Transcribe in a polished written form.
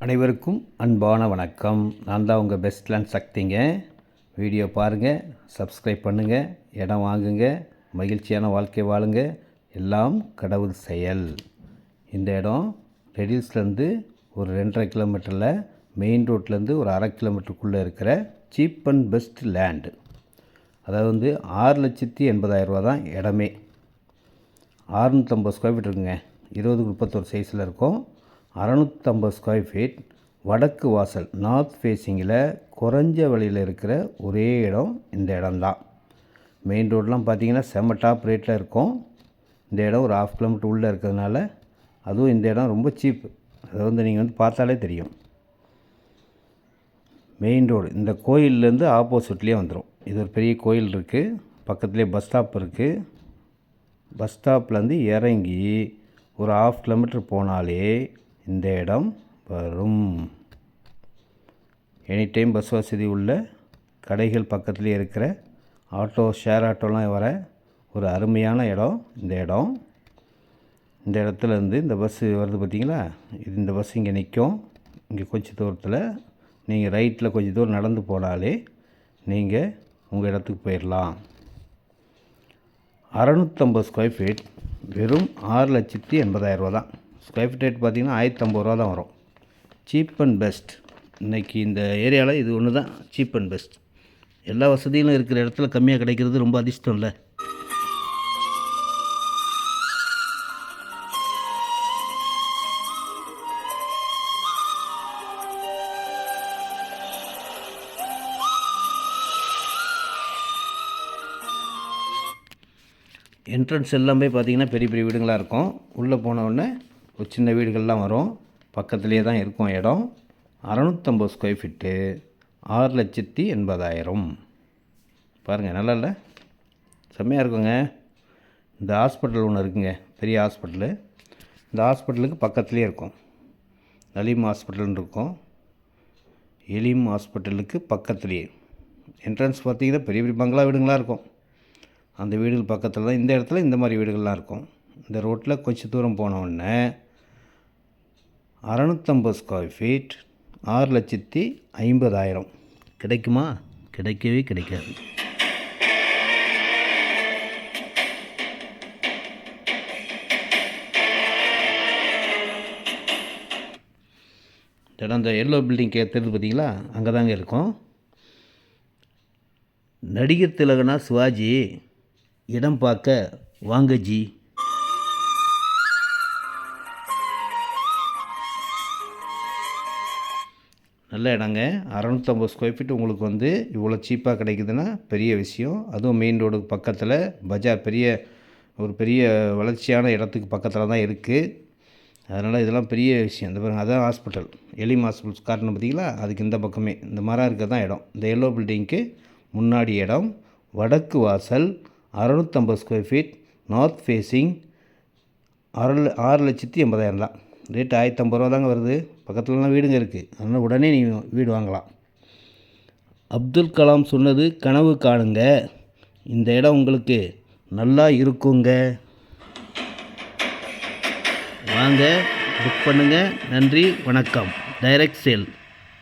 அனைவருக்கும் அன்பான வணக்கம். நான் தான் உங்கள் பெஸ்ட் லேண்ட் சக்திங்க. வீடியோ பாருங்கள், சப்ஸ்கிரைப் பண்ணுங்கள், இடம் வாங்குங்க, மகிழ்ச்சியான வாழ்க்கை வாழுங்க, எல்லாம் கடவுள் செயல். இந்த இடம் ரெடில்ஸ்லேருந்து ஒரு 2.5 கிலோமீட்டரில், மெயின் ரோட்லேருந்து ஒரு 1/2 கிலோமீட்டருக்குள்ளே இருக்கிற சீப் அண்ட் பெஸ்ட் லேண்டு. அதாவது 6,80,000 தான் இடமே. 650 ஸ்கொயர் ஃபீட் இருக்குங்க. 20x31 சைஸில் இருக்கும். 650 ஸ்கொயர் ஃபீட், வடக்கு வாசல், நார்த் ஃபேஸிங்கில் குறைஞ்ச விலையில் இருக்கிற ஒரே இடம் இந்த இடம்தான். மெயின் ரோடெலாம் பார்த்திங்கன்னா செம்ம டாப் ரேட்டில் இருக்கும். இந்த இடம் ஒரு 1/2 கிலோமீட்டர் உள்ளே இருக்கிறதுனால, அதுவும் இந்த இடம் ரொம்ப சீப்பு. அதை நீங்கள் பார்த்தாலே தெரியும். மெயின் ரோடு இந்த கோயிலேருந்து ஆப்போசிட்லேயே வந்துடும். இது ஒரு பெரிய கோயில் இருக்குது, பக்கத்துலேயே பஸ் ஸ்டாப் இருக்குது. பஸ் ஸ்டாப்லேருந்து இறங்கி ஒரு 1/2 கிலோமீட்டர் போனாலே இந்த இடம் வரும். எனி டைம் பஸ் வசதி உள்ள கடைகள் பக்கத்துலேயே இருக்கிற ஆட்டோ, ஷேர் ஆட்டோலாம் வர ஒரு அருமையான இடம் இந்த இடம். இந்த இடத்துலேருந்து இந்த பஸ்ஸு வருது பார்த்திங்களா, இது இந்த பஸ் இங்கே நிற்கும். இங்கே கொஞ்சம் தூரத்தில் நீங்கள் ரைட்டில் கொஞ்சம் தூரம் நடந்து போனாலே நீங்கள் உங்கள் இடத்துக்கு போயிடலாம். 650 ஸ்கொயர் ஃபீட், வெறும் 6,80,000 தான். ஸ்கொயர் ஃபீட் ரேட் பார்த்திங்கன்னா 1,050 தான் வரும். Cheap and best. இன்றைக்கி இந்த ஏரியாவில் இது ஒன்று தான் சீப் அண்ட் பெஸ்ட். எல்லா வசதிகளும் இருக்கிற இடத்துல கம்மியாக கிடைக்கிறது ரொம்ப அதிர்ஷ்டம் இல்லை. என்ட்ரன்ஸ் எல்லாமே பார்த்திங்கன்னா பெரிய பெரிய வீடுங்களாக இருக்கும். உள்ளே போனவுடனே ஒரு சின்ன வீடுகள்லாம் வரும். பக்கத்துலேயே தான் இருக்கும் இடம். 650 ஸ்கொயர் ஃபீட்டு, 6,80,000. பாருங்கள், நல்லா இல்லை? செம்மையாக இருக்குங்க. இந்த ஹாஸ்பிட்டல் ஒன்று இருக்குங்க, பெரிய ஹாஸ்பிட்டலு. இந்த ஹாஸ்பிட்டலுக்கு பக்கத்துலேயே இருக்கும். நலீம் ஹாஸ்பிட்டல்னு இருக்கும். எலீம் ஹாஸ்பிட்டலுக்கு பக்கத்துலேயே என்ட்ரன்ஸ் பார்த்திங்கன்னா பெரிய பெரிய பங்களா வீடுங்களாக இருக்கும். அந்த வீடுகள் பக்கத்தில் தான் இந்த இடத்துல இந்த மாதிரி வீடுகள்லாம் இருக்கும். இந்த ரோட்டில் கொஞ்சம் தூரம் போனவுடனே 650 ஸ்கொயர் ஃபீட், 6,50,000 கிடைக்குமா? கிடைக்கவே கிடைக்காது. இடம் இந்த எல்லோ பில்டிங் தெரியுது பார்த்தீங்களா, அங்கே தாங்க இருக்கும். நடிகர் திலகனா சிவாஜி இடம் பார்க்க வாங்க ஜி. நல்ல இடங்க. 650 ஸ்கொயர் ஃபீட் உங்களுக்கு இவ்வளோ சீப்பாக கிடைக்குதுன்னா பெரிய விஷயம். அதுவும் மெயின் ரோடுக்கு பக்கத்தில் பஜார், ஒரு பெரிய வளர்ச்சியான இடத்துக்கு பக்கத்தில் தான் இருக்குது. அதனால் இதெல்லாம் பெரிய விஷயம். இந்த பாருங்கள், அதான் ஹாஸ்பிட்டல், எலிம் ஹாஸ்பிட்டல் காட்டணும் பார்த்தீங்களா, அதுக்கு இந்த பக்கமே இந்த மரம் இருக்க தான் இடம். இந்த எல்லோ பில்டிங்க்கு முன்னாடி இடம், வடக்கு வாசல், 650 ஸ்கொயர் ஃபீட், நார்த் ஃபேஸிங், 6,80,000 தான். ரேட்டு 1,050 தாங்க வருது. பக்கத்துலலாம் வீடுங்க இருக்குது. அதனால் உடனே நீங்கள் வீடு வாங்கலாம். அப்துல் கலாம் சொன்னது கனவு காணுங்க. இந்த இடம் உங்களுக்கு நல்லா இருக்குங்க. வாங்க, புக் பண்ணுங்கள். நன்றி, வணக்கம். Direct sale.